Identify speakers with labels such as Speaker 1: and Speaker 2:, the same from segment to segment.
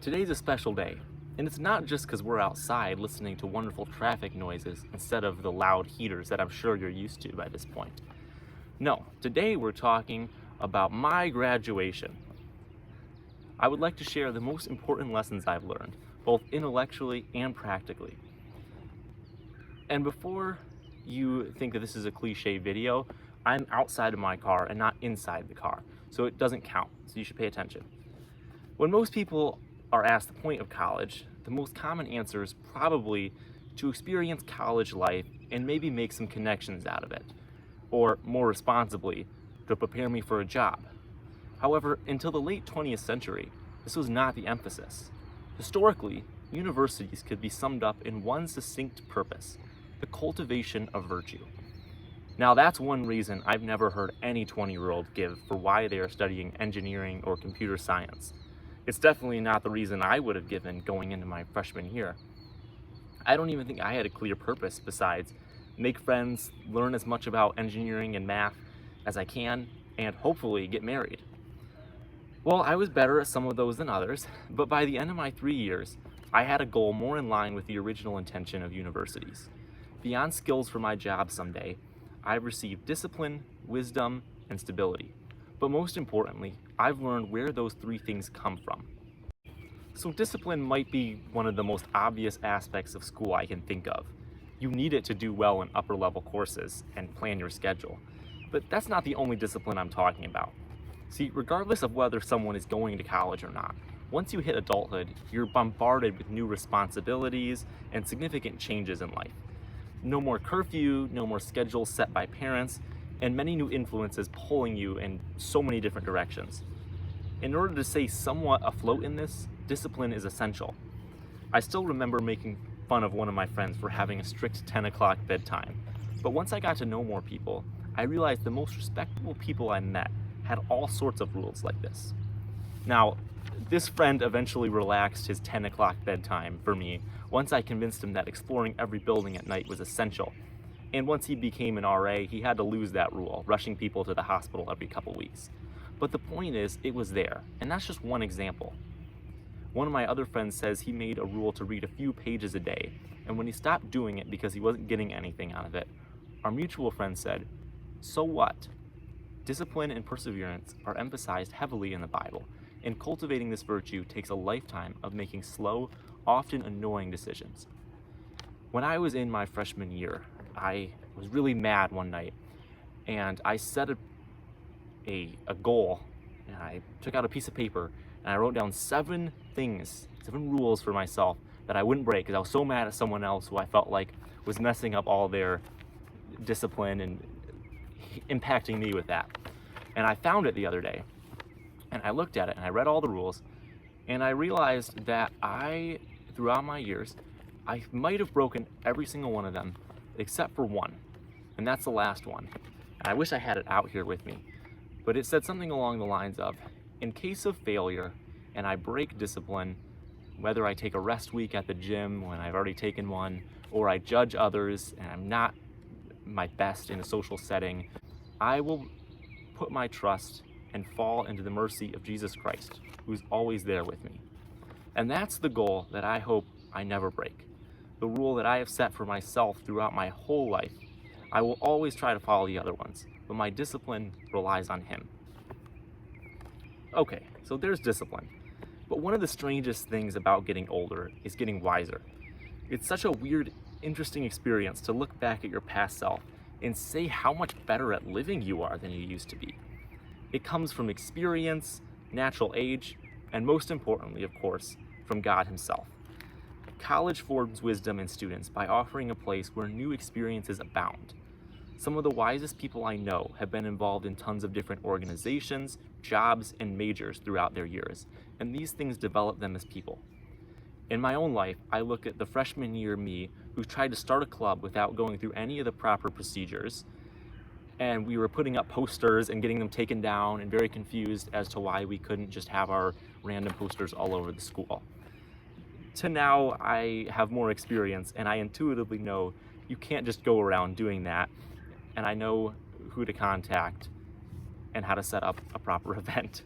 Speaker 1: Today's a special day, and it's not just because we're outside listening to wonderful traffic noises instead of the loud heaters that I'm sure you're used to by this point. No, today we're talking about my graduation. I would like to share the most important lessons I've learned, both intellectually and practically. And before you think that this is a cliche video, I'm outside of my car and not inside the car, so it doesn't count, so you should pay attention. When most people are asked the point of college, the most common answer is probably to experience college life and maybe make some connections out of it, or more responsibly, to prepare me for a job. However, until the late 20th century, this was not the emphasis. Historically, universities could be summed up in one succinct purpose: the cultivation of virtue. Now that's one reason I've never heard any 20-year-old give for why they are studying engineering or computer science. It's definitely not the reason I would have given going into my freshman year. I don't even think I had a clear purpose besides make friends, learn as much about engineering and math as I can, and hopefully get married. Well, I was better at some of those than others, but by the end of my 3 years, I had a goal more in line with the original intention of universities. Beyond skills for my job someday, I've received discipline, wisdom, and stability. But most importantly, I've learned where those three things come from. So discipline might be one of the most obvious aspects of school I can think of. You need it to do well in upper level courses and plan your schedule. But that's not the only discipline I'm talking about. See, regardless of whether someone is going to college or not, once you hit adulthood, you're bombarded with new responsibilities and significant changes in life. No more curfew, no more schedules set by parents, and many new influences pulling you in so many different directions. In order to stay somewhat afloat in this, discipline is essential. I still remember making fun of one of my friends for having a strict 10 o'clock bedtime, but once I got to know more people, I realized the most respectable people I met had all sorts of rules like this. Now, this friend eventually relaxed his 10 o'clock bedtime for me once I convinced him that exploring every building at night was essential. And once he became an RA, he had to lose that rule, rushing people to the hospital every couple weeks. But the point is, it was there, and that's just one example. One of my other friends says he made a rule to read a few pages a day, and when he stopped doing it because he wasn't getting anything out of it, our mutual friend said, "So what?" Discipline and perseverance are emphasized heavily in the Bible, and cultivating this virtue takes a lifetime of making slow, often annoying decisions. When I was in my freshman year, I was really mad one night, and I set a goal, and I took out a piece of paper, and I wrote down 7 rules for myself that I wouldn't break because I was so mad at someone else who I felt like was messing up all their discipline and impacting me with that. And I found it the other day, and I looked at it, and I read all the rules, and I realized that throughout my years, I might have broken every single one of them except for one, and that's the last one. And I wish I had it out here with me, but it said something along the lines of, in case of failure and I break discipline, whether I take a rest week at the gym when I've already taken one, or I judge others and I'm not my best in a social setting, I will put my trust and fall into the mercy of Jesus Christ, who's always there with me. And that's the goal that I hope I never break. The rule that I have set for myself throughout my whole life. I will always try to follow the other ones, but my discipline relies on Him. Okay, so there's discipline. But one of the strangest things about getting older is getting wiser. It's such a weird, interesting experience to look back at your past self and say how much better at living you are than you used to be. It comes from experience, natural age, and most importantly, of course, from God Himself. College forms wisdom in students by offering a place where new experiences abound. Some of the wisest people I know have been involved in tons of different organizations, jobs, and majors throughout their years, and these things develop them as people. In my own life, I look at the freshman year me who tried to start a club without going through any of the proper procedures, and we were putting up posters and getting them taken down and very confused as to why we couldn't just have our random posters all over the school. To now, I have more experience, and I intuitively know you can't just go around doing that, and I know who to contact and how to set up a proper event.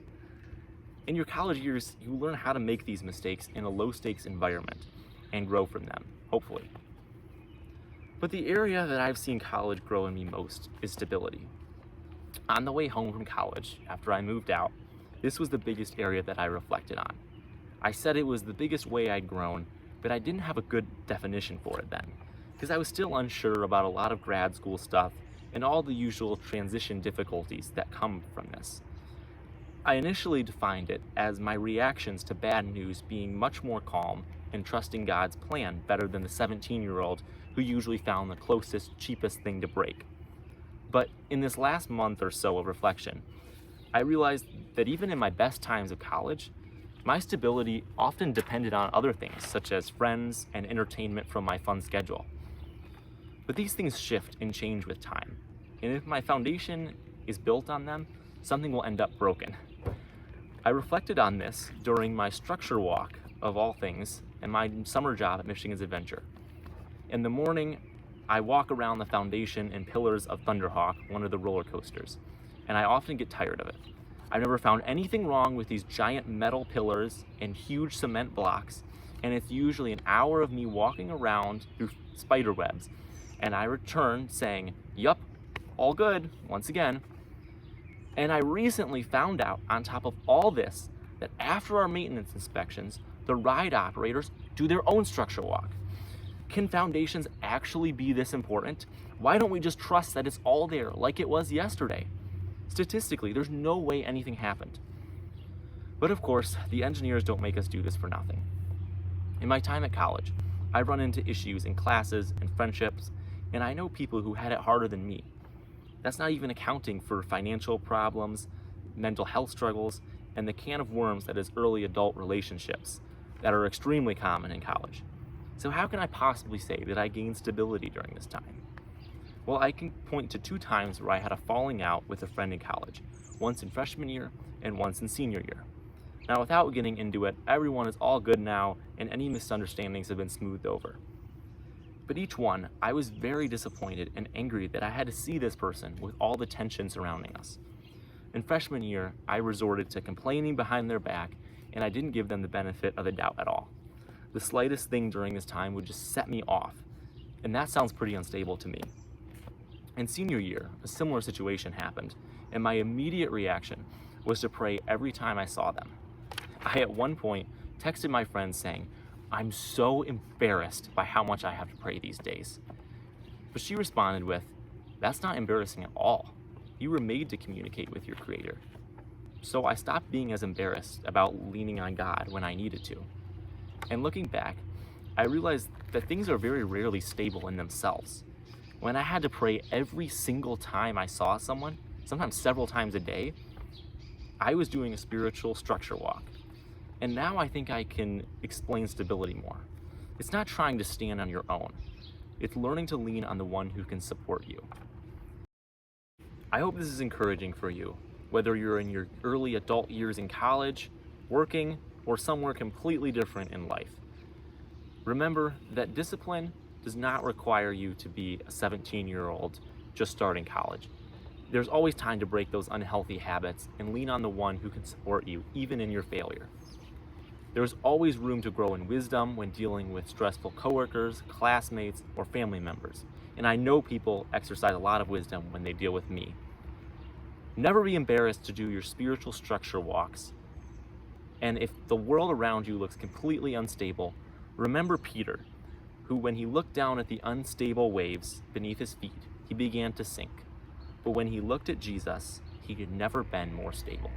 Speaker 1: In your college years, you learn how to make these mistakes in a low-stakes environment and grow from them, hopefully. But the area that I've seen college grow in me most is stability. On the way home from college, after I moved out, this was the biggest area that I reflected on. I said it was the biggest way I'd grown, but I didn't have a good definition for it then, because I was still unsure about a lot of grad school stuff and all the usual transition difficulties that come from this. I initially defined it as my reactions to bad news being much more calm and trusting God's plan better than the 17-year-old who usually found the closest, cheapest thing to break. But in this last month or so of reflection, I realized that even in my best times of college, my stability often depended on other things, such as friends and entertainment from my fun schedule. But these things shift and change with time, and if my foundation is built on them, something will end up broken. I reflected on this during my structure walk, of all things, and my summer job at Michigan's Adventure. In the morning, I walk around the foundation and pillars of Thunderhawk, one of the roller coasters, and I often get tired of it. I've never found anything wrong with these giant metal pillars and huge cement blocks, and it's usually an hour of me walking around through spider webs, and I return saying, "Yup, all good," once again. And I recently found out, on top of all this, that after our maintenance inspections, the ride operators do their own structure walk. Can foundations actually be this important? Why don't we just trust that it's all there like it was yesterday? Statistically, there's no way anything happened. But of course, the engineers don't make us do this for nothing. In my time at college, I've run into issues in classes and friendships, and I know people who had it harder than me. That's not even accounting for financial problems, mental health struggles, and the can of worms that is early adult relationships that are extremely common in college. So how can I possibly say that I gained stability during this time? Well, I can point to 2 times where I had a falling out with a friend in college, once in freshman year and once in senior year. Now, without getting into it, everyone is all good now and any misunderstandings have been smoothed over. But each one, I was very disappointed and angry that I had to see this person with all the tension surrounding us. In freshman year, I resorted to complaining behind their back, and I didn't give them the benefit of the doubt at all. The slightest thing during this time would just set me off, and that sounds pretty unstable to me. In senior year, a similar situation happened, and my immediate reaction was to pray every time I saw them. I at one point texted my friend saying, "I'm so embarrassed by how much I have to pray these days." But she responded with, "That's not embarrassing at all. You were made to communicate with your Creator." So I stopped being as embarrassed about leaning on God when I needed to. And looking back, I realized that things are very rarely stable in themselves. When I had to pray every single time I saw someone, sometimes several times a day, I was doing a spiritual structure walk. And now I think I can explain stability more. It's not trying to stand on your own. It's learning to lean on the one who can support you. I hope this is encouraging for you, whether you're in your early adult years in college, working, or somewhere completely different in life. Remember that discipline does not require you to be a 17-year-old just starting college. There's always time to break those unhealthy habits and lean on the one who can support you, even in your failure. There's always room to grow in wisdom when dealing with stressful coworkers, classmates, or family members. And I know people exercise a lot of wisdom when they deal with me. Never be embarrassed to do your spiritual structure walks. And if the world around you looks completely unstable, remember Peter, who when he looked down at the unstable waves beneath his feet, he began to sink. But when he looked at Jesus, he had never been more stable.